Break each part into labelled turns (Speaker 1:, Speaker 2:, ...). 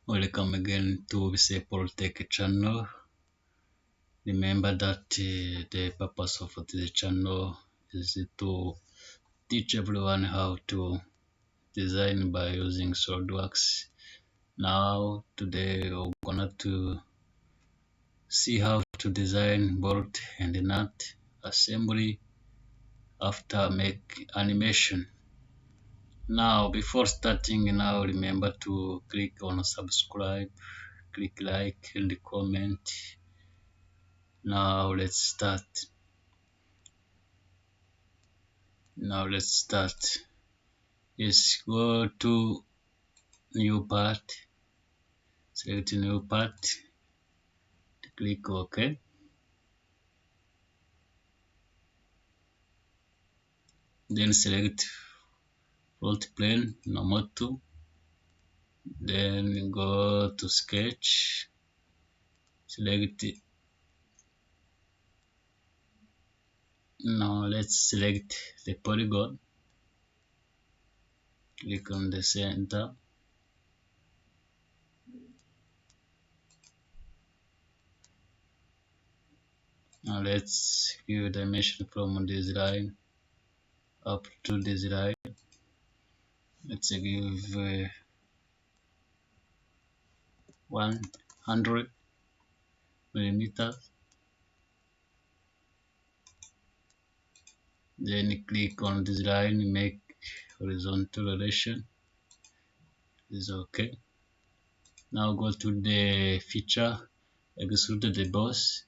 Speaker 1: Welcome again to Visapol Tech channel. Remember that the purpose of this channel is to teach everyone how to design by using SolidWorks. Now today we're gonna to see how to design bolt and nut assembly after make animation. Now before starting, now remember to click on subscribe, click like and comment. Now let's start. Yes, go to new part, select new part, click OK. Then select float plane, normal 2. Then go to sketch, select. Now let's select the polygon, click on the center. Now let's give dimension from this line up to this line. Let's give 100 millimeters. Then click on this line, make horizontal relation. Is okay. Now go to the feature, extrude the boss.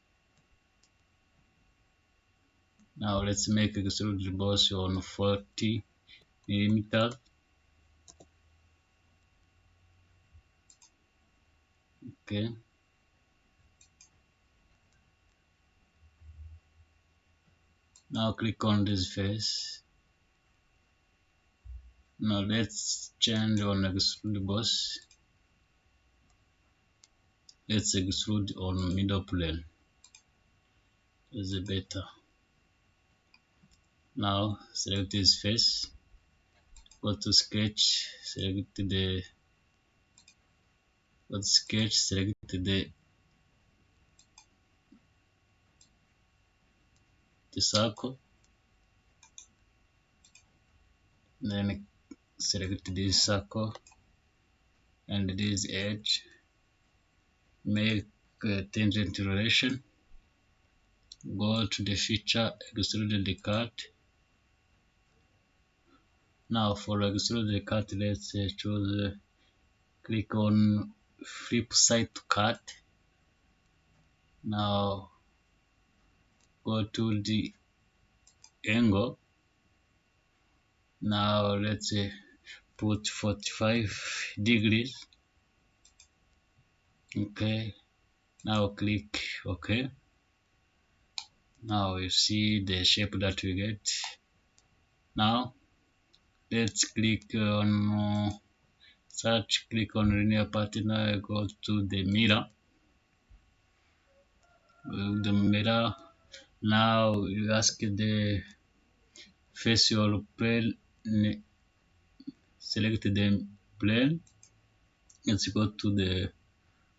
Speaker 1: Now let's make extrude the boss on 40 millimeters. Okay. Now click on this face. Now let's change on extrude boss. Let's extrude on middle plane. Is better. Now select this face. Go to sketch. Select the circle. Then select this circle and this edge. Make tangent relation. Go to the feature, extrude the cut. Now for extrude the cut, let's choose click on flip side to cut. Now go to the angle. Now let's put 45 degrees. Okay. Now click OK. Now you see the shape that we get. Now let's click on search, click on linear partner, go to the mirror. Now you ask the face your plane, select the plane. Let's go to the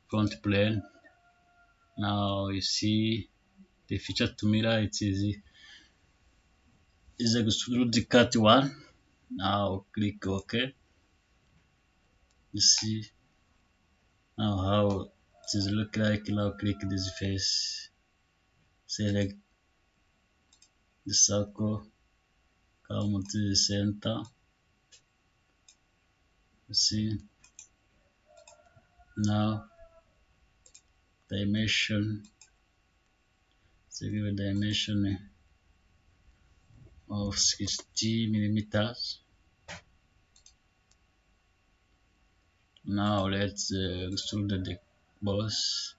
Speaker 1: front plane. Now you see the feature to mirror. It is extrude the cut one. Now click OK. You see now how it is look like. Now click this face, select the circle, come to the center. You see now dimension, so give a dimension of 60 millimeters. Now let's extrude the boss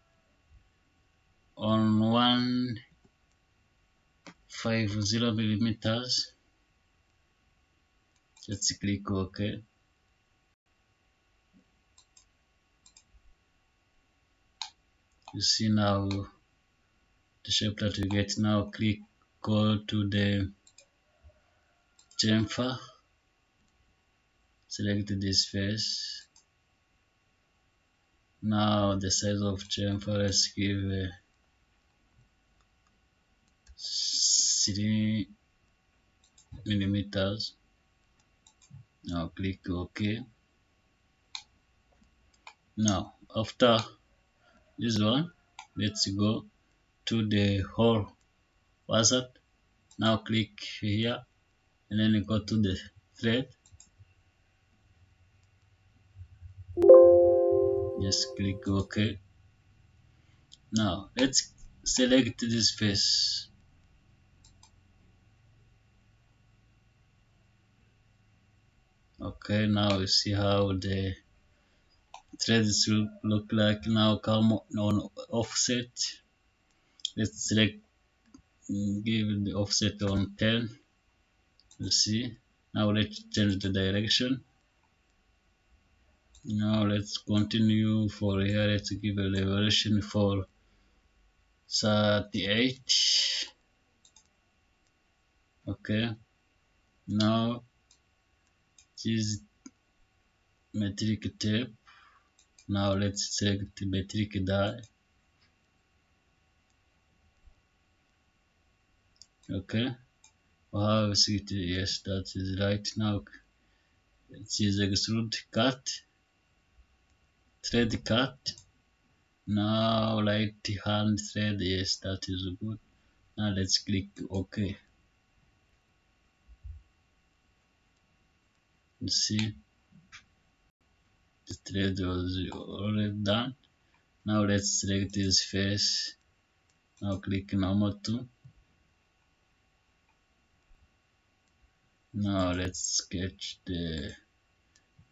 Speaker 1: on 150 millimeters. Let's click OK. You see now the shape that we get. Now go to the chamfer, select this face, Now the size of chamfer, let's give 3 millimeters. Now click OK. Now after this one, let's go to the whole wizard. Now click here and then you go to the thread. Just click OK. Now let's select this face. Okay, now you see how the threads look like. Now come on offset. Let's select, give the offset on 10. You see. Now let's change the direction. Now let's continue for here. Let's give a elevation for 38. Okay. Now this metric tape. Now let's select the metric die. Okay. Wow, see, yes, that is right. Now choose extrude cut, thread cut. Now right hand thread, yes, that is good. Now let's click OK. You see, the thread was already done. Now let's select this face. Now click normal 2. Now let's sketch the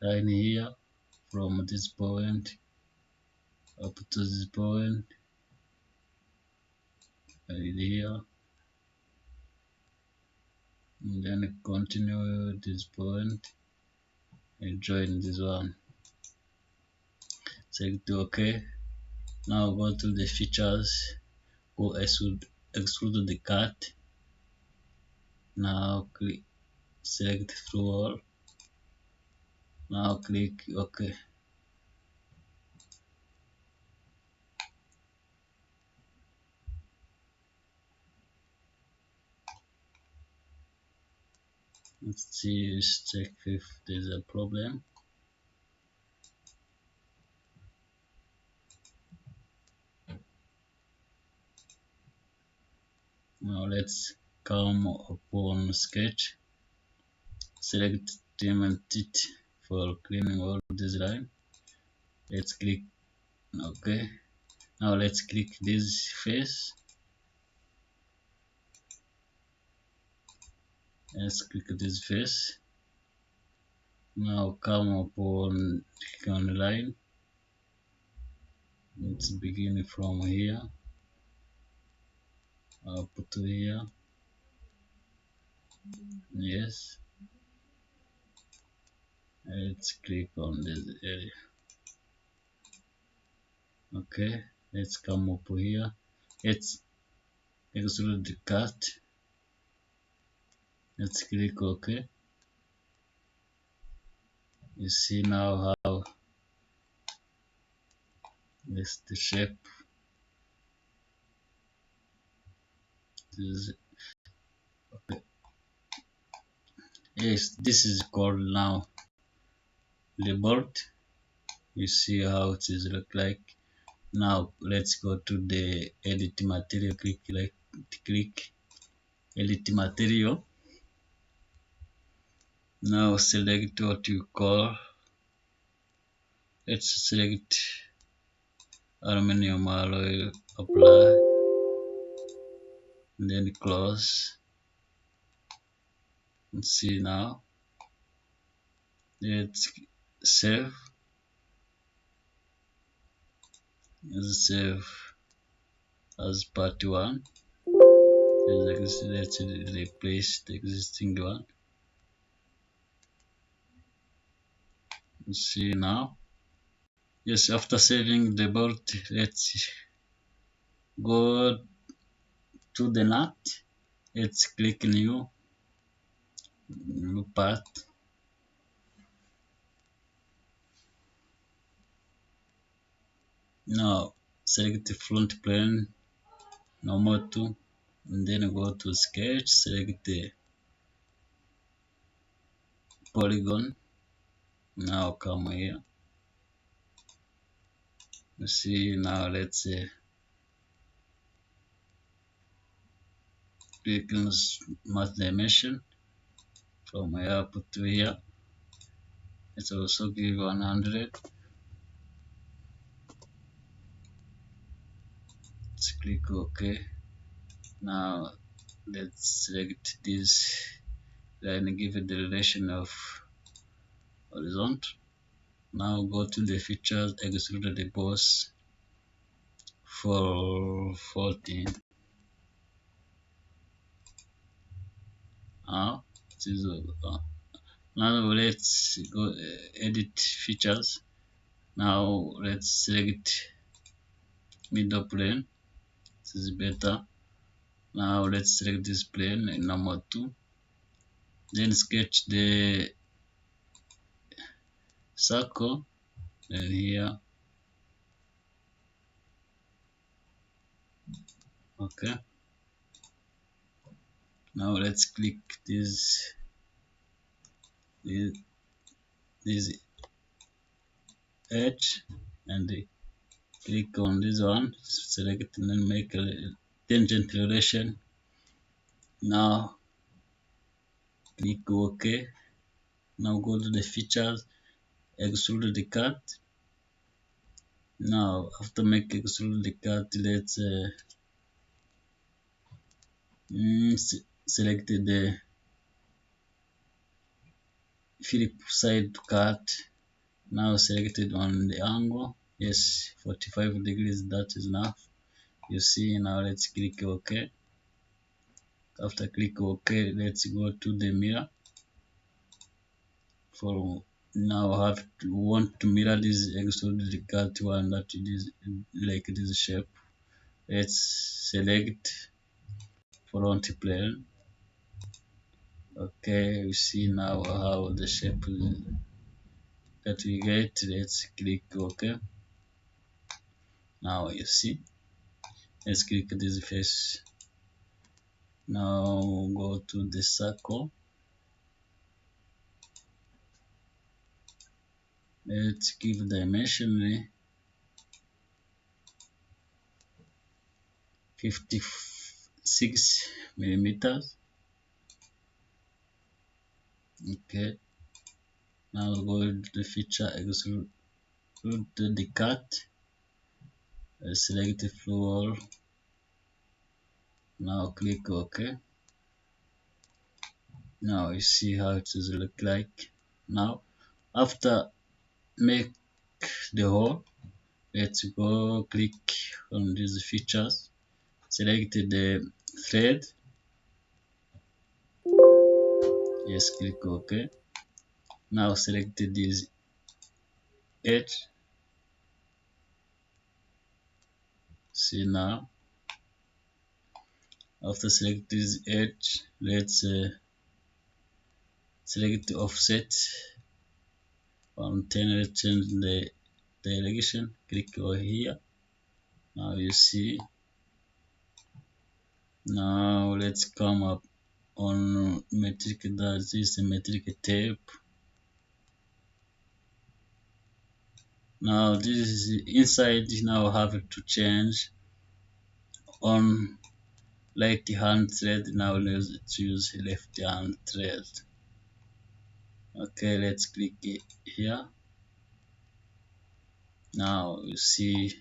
Speaker 1: line here from this point up to this point, right here, and then continue this point and join this one. Select OK. Now go to the features, go extrude the cut. Now click, select through all. Now click OK. Let's see, let's check if there's a problem. Now let's come upon sketch, select trim and teeth for cleaning all this line. Let's click OK. Now let's click this face. Let's click this face. Now come upon click on the line. Let's begin from here up to here. Yes. Let's click on this area. Okay. Let's come up here. Let's extrude the cut. Let's click OK. You see now how this the shape is. Okay. Yes, this is called now the board. You see how it is look like. Now let's go to the edit material. Click edit material. Now select what you call. Let's select aluminum alloy, apply, and then close. And see now. Let's save. Let's save as part 1. Let's replace the existing one. See now. Yes, after saving the bolt, let's go to the nut. Let's click new part. Now select the front plane, normal to, and then go to sketch, select the polygon. Now come here. You see now let's click on smart dimension from here up to here. Let's also give 100. Let's click OK. Now let's select this line and give it the relation of horizontal. Now go to the features, extrude the boss for 14. Now, now let's go edit features. Now let's select middle plane. This is better. Now let's select this plane in number 2. Then sketch the circle. Then here. Okay. Now let's click this edge and click on this one. Select and then make a tangent relation. Now click OK. Now go to the features, extrude the cut. Now after making extrude the cut, let's select the flip side to cut. Now selected on the angle. Yes, 45 degrees, that is enough. You see, now let's click OK. After click OK, let's go to the mirror. For now have to want to mirror this extruded cut one that is like this shape. Let's select front plane. Okay, we see now how the shape that we get. Let's click OK. Now you see, let's click this face. Now go to the circle. Let's give dimension 56 millimeters. Okay. Now go to the feature, extrude the cut. Select the floor. Now click OK. Now you see how it does look like. Now after make the hole, let's go click on these features. Select the thread. Yes, click OK. Now select this edge. See now, after select this edge, let's select the offset on 10. Let's change the direction. Click over here. Now you see. Now let's come up on metric. That is the metric tape. Now this is inside. Now have to change on right hand thread. Now let's choose left hand thread. Okay, let's click it here. Now you see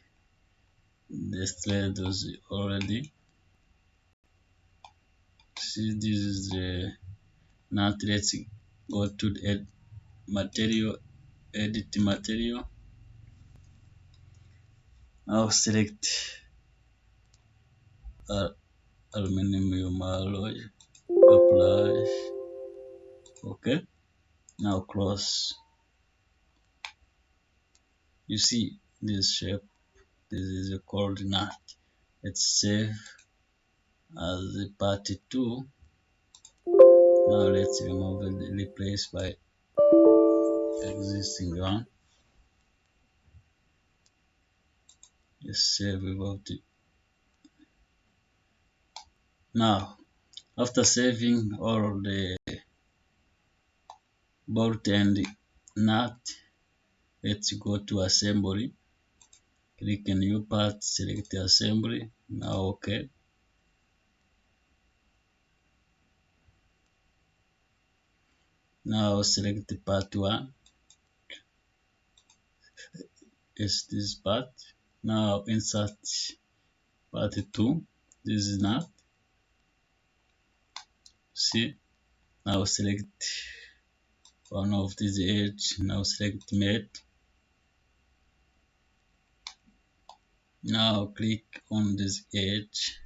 Speaker 1: the thread was already. See, this is the. Now let's go to the material, edit material. Now select aluminum alloy, apply. Okay, now close. You see this shape. This is a coordinate. Let's save as part 2. Now let's remove and replace by existing one. Just save about it. Now, after saving all the bolt and nut, let's go to assembly. Click a new part, select assembly. Now OK. Now select part 1. Is this part. Now insert part 2. This is nut. See. Now select one of these edge. Now select mate. Now click on this edge.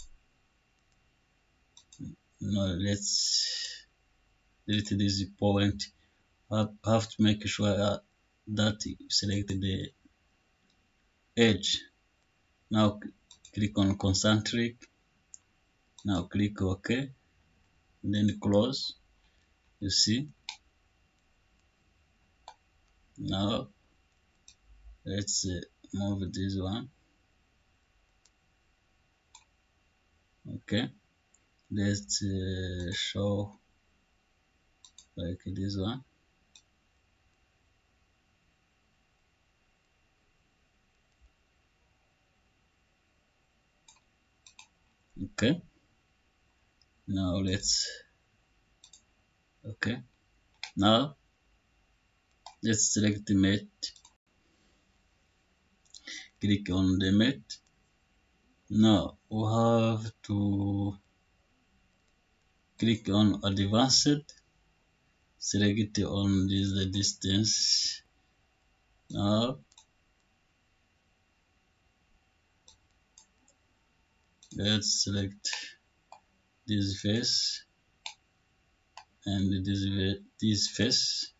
Speaker 1: Now let's delete this point. Have to make sure that you select the edge. Now click on concentric. Now click OK. Then close. You see. Now let's move this one. Okay. Let's show like this one. Okay. Now let's okay. Now let's select the mate. Click on the mate. Now we have to click on advanced. Select on this the distance. Now let's select this face and this face.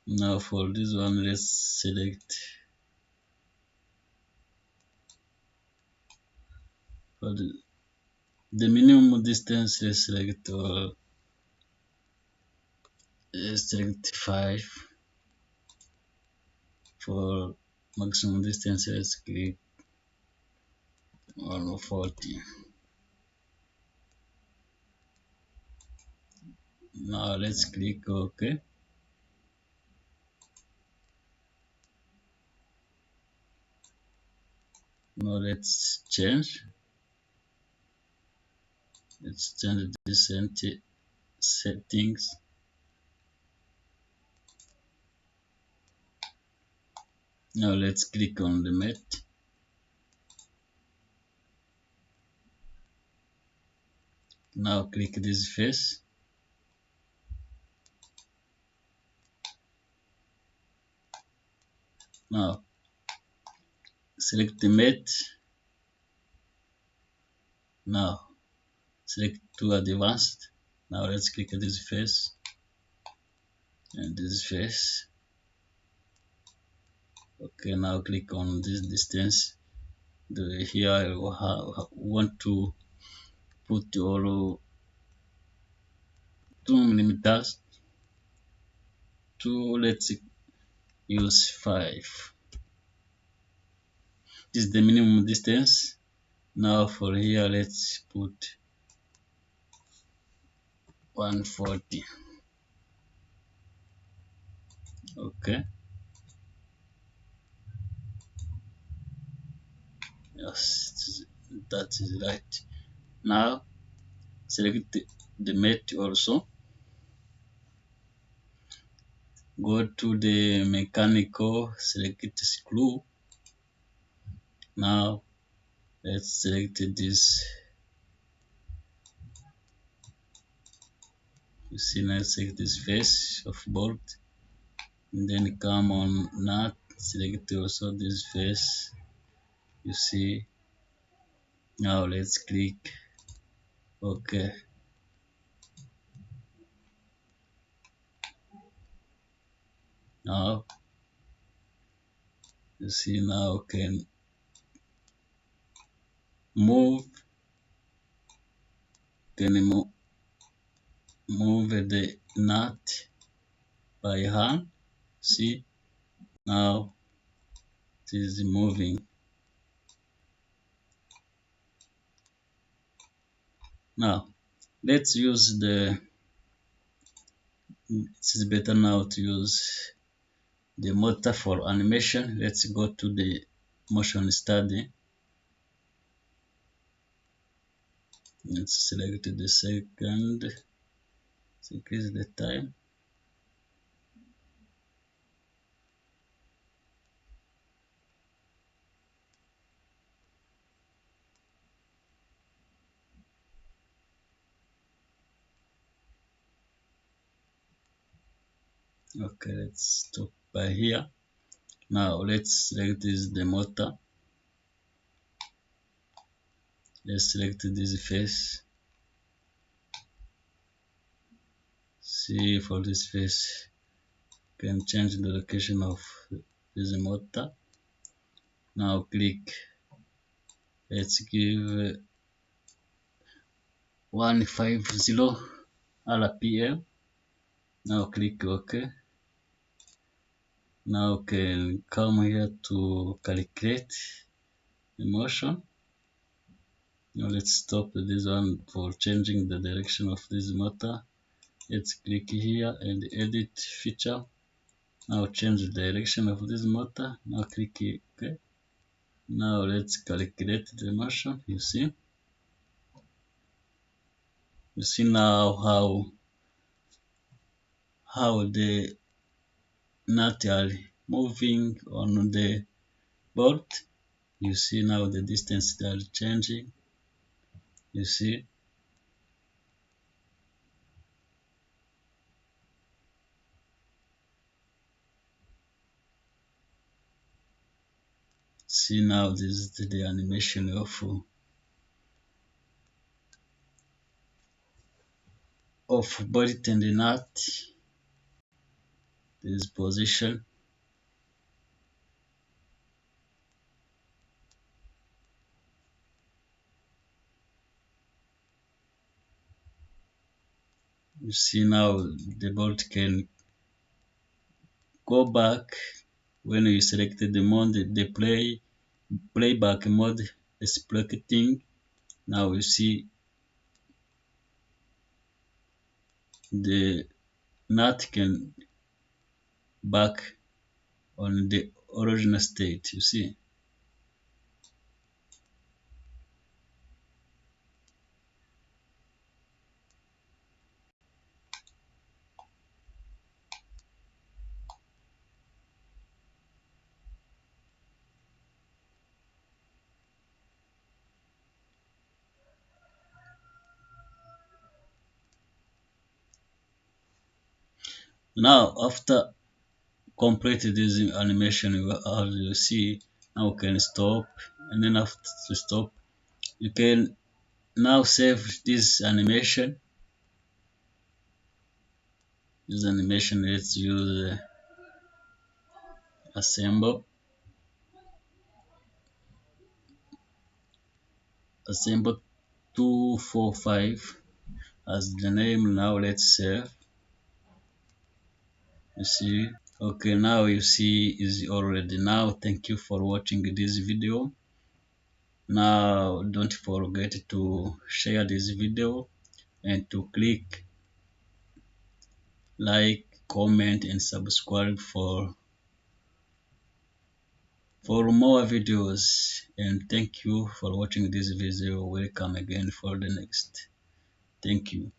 Speaker 1: Now for this one, let's select for the minimum distance. Let's select 5. For maximum distance, let's click on 40. Now let's click OK. Now let's change. Let's change the settings. Now let's click on the mate. Now click this face. Now select the mate. Now select to advanced. Now let's click this face and this face. Okay, now click on this distance. Here I want to put all 2 millimeters. Let's use 5. This is the minimum distance. Now for here, let's put 140. Okay. Yes, that is right. Now select the mate also. Go to the mechanical, select screw. Now let's select this. You see, now select this face of bolt. And then come on nut, select also this face. You see. Now let's click OK. Now you see, now can move move the nut by hand. See, now it is moving. Now let's use the, it is better now to use the motor for animation. Let's go to the motion study. Let's select the second, let's increase the time. Okay, let's stop by here. Now let's select this the motor. Let's select this face. See, for this face, you can change the location of this motor. Now click. Let's give 150 RPM. Now click OK. Now can come here to calculate the motion. Now let's stop this one for changing the direction of this motor. Let's click here and edit feature. Now change the direction of this motor. Now click OK. Now let's calculate the motion. You see now how the nut are moving on the board. You see now the distance they are changing. You see now this is the animation of body tendinite. This position. You see now the board can go back when you selected the mode, the playback mode is selecting. Now you see the nut can back on the original state. You see. Now after complete this animation, as you see, now you can stop, and then after to stop, you can now save this animation. This animation, let's use assemble 245 as the name. Now let's save. You see, okay, now you see is already. Now thank you for watching this video. Now don't forget to share this video and to click like, comment and subscribe for more videos. And thank you for watching this video. Welcome again for the next. Thank you.